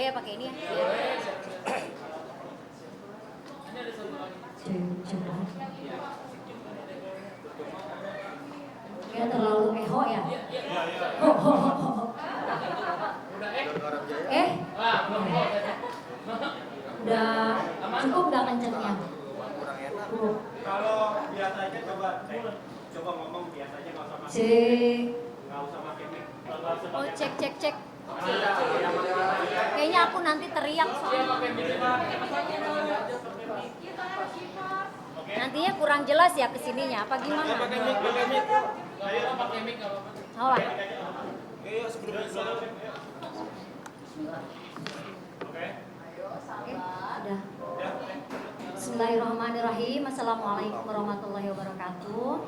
ya pakai ini ya. Ya terlalu eho ya. Udah cukup nggak kencengnya? Kalau biasa aja coba ngomong biasa aja nggak usah pakai mic. Oh cek. Kayaknya aku nanti teriak soalnya. Nantinya kurang jelas ya kesininya, apa gimana? Pakai mic. Pakai mic nggak apa-apa. Oh, Ayo sebelum bisa. Oke. Udah. Bismillahirrahmanirrahim. Assalamualaikum warahmatullahi wabarakatuh.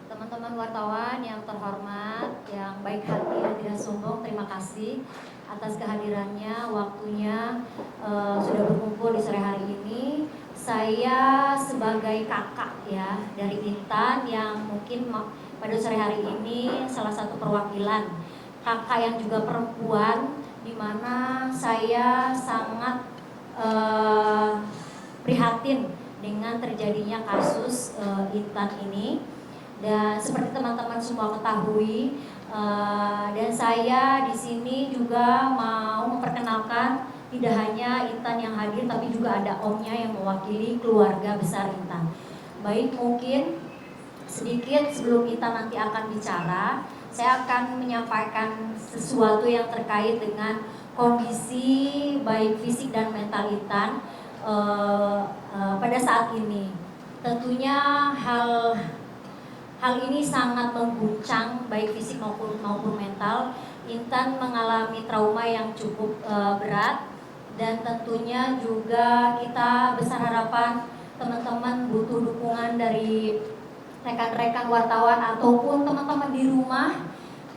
Teman-teman wartawan yang terhormat, yang baik hati dan tidak sombong, terima kasih atas kehadirannya, waktunya sudah berkumpul di sore hari ini. Saya sebagai kakak ya dari Intan yang mungkin pada sore hari ini salah satu perwakilan kakak yang juga perempuan, di mana saya sangat prihatin dengan terjadinya kasus Intan ini. Dan seperti teman-teman semua ketahui, dan saya di sini juga mau memperkenalkan tidak hanya Intan yang hadir, tapi juga ada omnya yang mewakili keluarga besar Intan. Baik, mungkin sedikit sebelum Intan nanti akan bicara, saya akan menyampaikan sesuatu yang terkait dengan kondisi baik fisik dan mental Intan pada saat ini. Tentunya hal ini sangat mengguncang baik fisik maupun mental. Intan mengalami trauma yang cukup berat, dan tentunya juga kita besar harapan teman-teman butuh dukungan dari rekan-rekan wartawan ataupun teman-teman di rumah,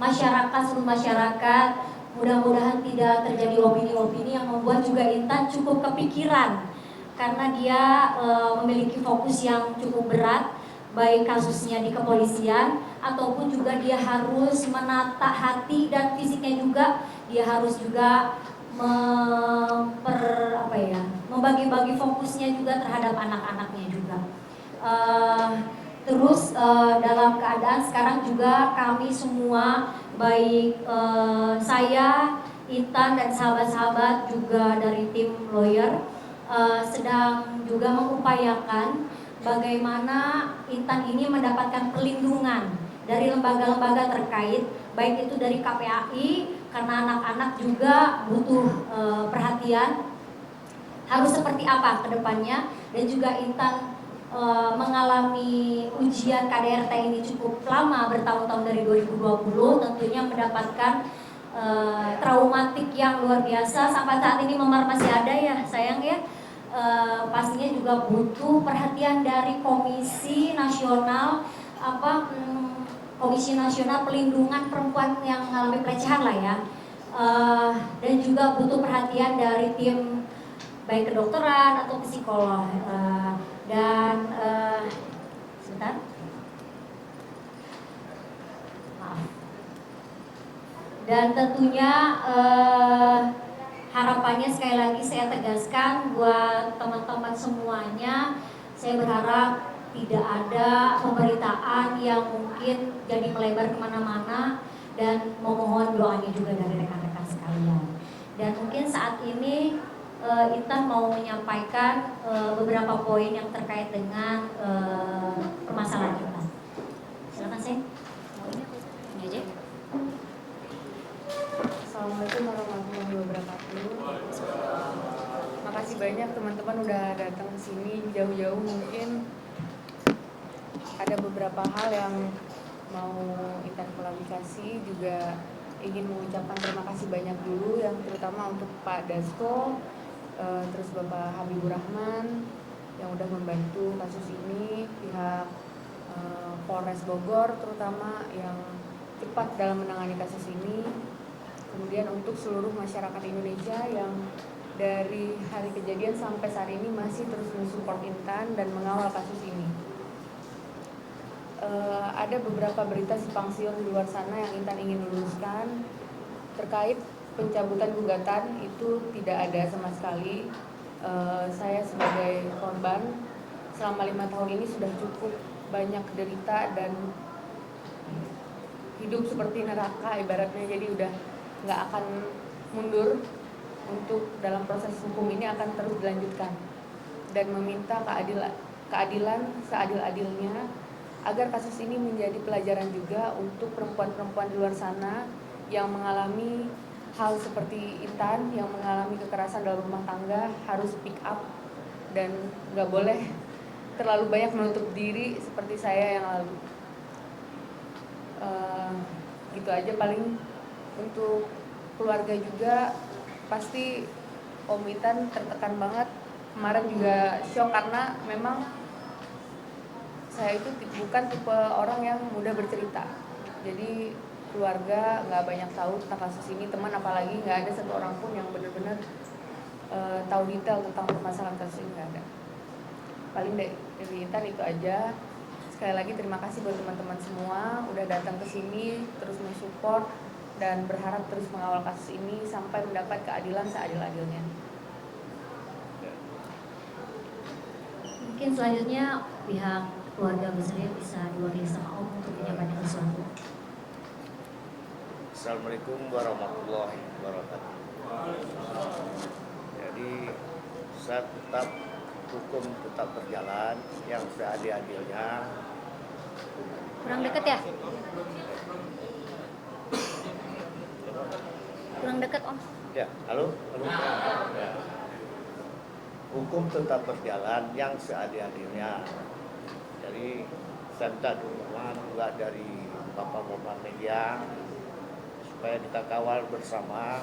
seluruh masyarakat. Mudah-mudahan tidak terjadi opini-opini yang membuat juga Intan cukup kepikiran, karena dia memiliki fokus yang cukup berat, baik kasusnya di kepolisian ataupun juga dia harus menata hati dan fisiknya juga. Dia harus juga membagi-bagi fokusnya juga terhadap anak-anaknya juga. Terus dalam keadaan sekarang juga kami semua, baik saya, Intan dan sahabat-sahabat juga dari tim lawyer sedang juga mengupayakan bagaimana Intan ini mendapatkan perlindungan dari lembaga-lembaga terkait, baik itu dari KPAI, karena anak-anak juga butuh perhatian harus seperti apa ke depannya, dan juga Intan mengalami ujian KDRT ini cukup lama, bertahun-tahun dari 2020, tentunya mendapatkan traumatik yang luar biasa. Sampai saat ini memar masih ada ya sayang ya. Pastinya juga butuh perhatian dari Komisi Nasional Komisi Nasional Pelindungan Perempuan yang mengalami pelecehan lah ya, dan juga butuh perhatian dari tim baik kedokteran atau psikolog, dan sebentar, maaf. Dan tentunya harapannya sekali lagi saya tegaskan buat teman-teman semuanya, saya berharap tidak ada pemberitaan yang mungkin jadi melebar kemana-mana, dan memohon doanya juga dari rekan-rekan sekalian. Dan mungkin saat ini Intan mau menyampaikan beberapa poin yang terkait dengan permasalahan kita. Silakan Seng. Ini aja. Assalamualaikum warahmatullahi wabarakatuh. Makasih banyak teman-teman udah datang ke sini jauh-jauh. Mungkin ada beberapa hal yang mau Intan klarifikasi, juga ingin mengucapkan terima kasih banyak dulu, yang terutama untuk Pak Dasko, terus Bapak Habibur Rahman yang udah membantu kasus ini, pihak Polres Bogor terutama yang cepat dalam menangani kasus ini. Kemudian untuk seluruh masyarakat Indonesia yang dari hari kejadian sampai saat ini masih terus mensupport Intan dan mengawal kasus ini. Ada beberapa berita simpang siur di luar sana yang Intan ingin luruskan terkait pencabutan gugatan itu tidak ada sama sekali. Saya sebagai korban selama 5 tahun ini sudah cukup banyak derita dan hidup seperti neraka ibaratnya, jadi udah nggak akan mundur untuk dalam proses hukum ini, akan terus dilanjutkan dan meminta keadilan seadil-adilnya agar kasus ini menjadi pelajaran juga untuk perempuan-perempuan di luar sana yang mengalami hal seperti Intan, yang mengalami kekerasan dalam rumah tangga, harus speak up dan nggak boleh terlalu banyak menutup diri seperti saya yang lalu. Gitu aja paling. Untuk keluarga juga pasti Om Intan tertekan banget. Kemarin juga shock karena memang saya itu bukan tipe orang yang mudah bercerita. Jadi keluarga nggak banyak tahu tentang kasus ini, teman apalagi nggak ada satu orang pun yang benar-benar tahu detail tentang permasalahan kasus ini, nggak ada. Paling dari Intan itu aja. Sekali lagi terima kasih buat teman-teman semua udah datang ke sini, terus mensupport dan berharap terus mengawal kasus ini sampai mendapat keadilan seadil-adilnya. Mungkin selanjutnya pihak keluarga besarnya bisa diwakili sama Om untuk menyampaikan sesuatu. Assalamualaikum warahmatullahi wabarakatuh. Jadi tetap hukum tetap berjalan yang seadil-adilnya. Kurang dekat ya? Kurang dekat Om. Ya, halo. Ya. Hukum tetap berjalan yang seadil-adilnya. Jadi saya minta dukungan juga dari Bapak media supaya kita kawal bersama.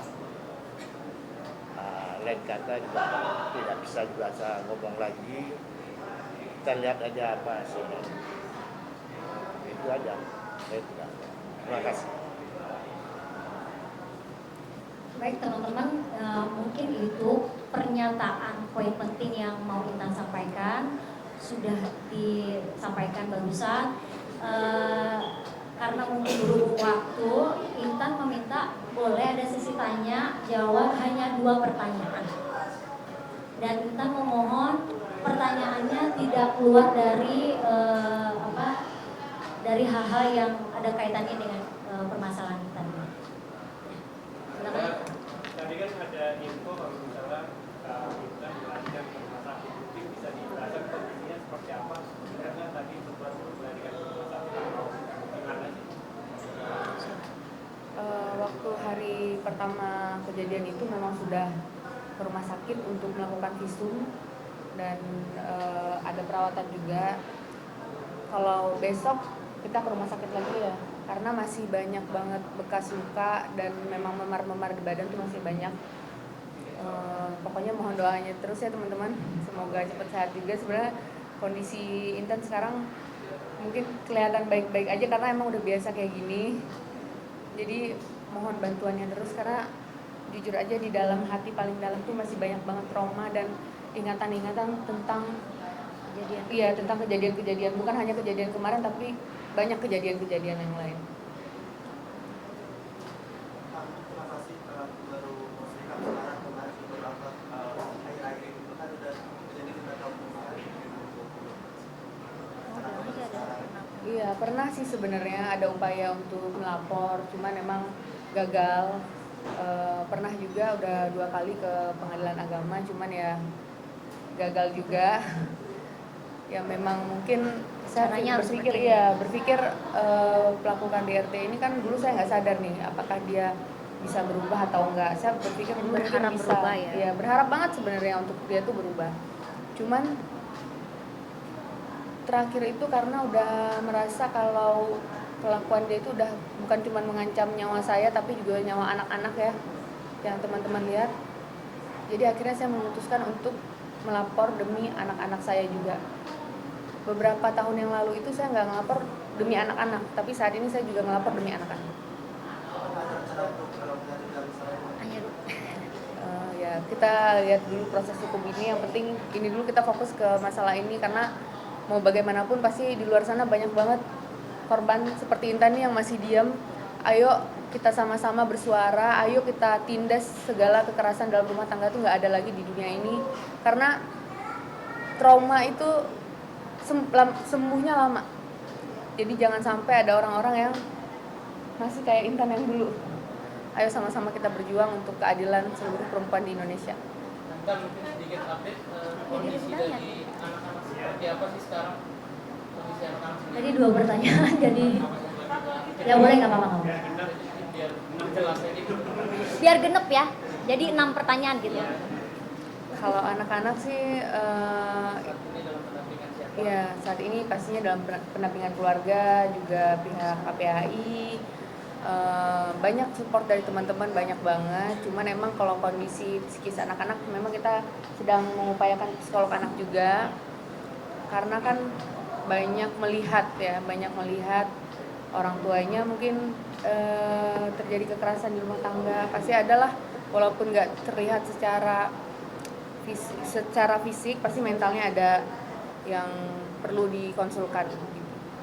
Lain kata juga tidak bisa juga saya ngomong lagi. Kita lihat aja apa hasilnya. Itu aja. Terima kasih. Baik teman-teman, mungkin itu pernyataan poin penting yang mau Intan sampaikan sudah disampaikan barusan. Karena mungkin berhubung waktu, Intan meminta boleh ada sesi tanya jawab hanya 2 pertanyaan. Dan Intan memohon pertanyaannya tidak keluar dari dari hal-hal yang ada kaitannya dengan permasalahan Intan. Silakan. Tadi kan ada info kalau misalnya kita dilanjutkan ke rumah sakit, mungkin bisa dijelaskan kondisinya seperti apa? Karena tadi sempat melarikan ke rumah sakit, gimana sih? Waktu hari pertama kejadian itu memang sudah ke rumah sakit untuk melakukan visum dan ada perawatan juga. Kalau besok kita ke rumah sakit lagi ya, karena masih banyak banget bekas luka dan memang memar-memar di badan tuh masih banyak. Pokoknya mohon doanya terus ya teman-teman, semoga cepat sehat juga. Sebenarnya kondisi Intan sekarang mungkin kelihatan baik-baik aja karena emang udah biasa kayak gini. Jadi mohon bantuannya terus karena jujur aja di dalam hati paling dalam tuh masih banyak banget trauma dan ingatan-ingatan tentang kejadian. Iya, tentang kejadian-kejadian, bukan hanya kejadian kemarin tapi banyak kejadian-kejadian yang lain. Kenapa sih baru musyrikah sekarang kemarin beberapa akhir-akhir itu kan udah kejadian kita tahun kemarin 2020. Iya, pernah sih sebenarnya ada upaya untuk melapor, cuman emang gagal. Pernah juga udah 2 kali ke pengadilan agama, cuman ya gagal juga. Ya memang mungkin saya berpikir pelaku KDRT ini kan dulu saya nggak sadar nih apakah dia bisa berubah atau enggak. Saya berpikir Berharap bisa berubah ya. Ya berharap banget sebenarnya untuk dia tuh berubah. Cuman terakhir itu karena udah merasa kalau kelakuan dia itu udah bukan cuma mengancam nyawa saya tapi juga nyawa anak-anak ya yang teman-teman lihat. Jadi akhirnya saya memutuskan untuk melapor demi anak-anak saya juga. Beberapa tahun yang lalu itu saya nggak ngelapor demi anak-anak, tapi saat ini saya juga ngelapor demi anak-anak. Ya kita lihat dulu proses hukum ini. Yang penting ini dulu kita fokus ke masalah ini karena mau bagaimanapun pasti di luar sana banyak banget korban seperti Intan nih yang masih diam. Ayo kita sama-sama bersuara, ayo kita tindas segala kekerasan dalam rumah tangga tuh nggak ada lagi di dunia ini, karena trauma itu sembuhnya lama. Jadi jangan sampai ada orang-orang yang masih kayak Intan yang dulu. Ayo sama-sama kita berjuang untuk keadilan seluruh perempuan di Indonesia. Kita mungkin sedikit update kondisi dari anak-anak seperti apa sih sekarang, kondisi anak-anak sendiri. Tadi 2 pertanyaan, jadi ya boleh nggak apa-apa. Biar jelas aja gitu. Biar genep ya, jadi 6 pertanyaan gitu. Kalau anak-anak sih Ini dalam pendampingan siapa? ya saat ini pastinya dalam pendampingan keluarga, juga pihak KPAI, banyak support dari teman-teman, banyak banget. Cuman emang kalau kondisi psikis anak-anak memang kita sedang mengupayakan psikolog anak juga, karena kan banyak melihat orang tuanya mungkin terjadi kekerasan di rumah tangga. Pasti adalah, walaupun nggak terlihat secara fisik, pasti mentalnya ada yang perlu dikonsulkan.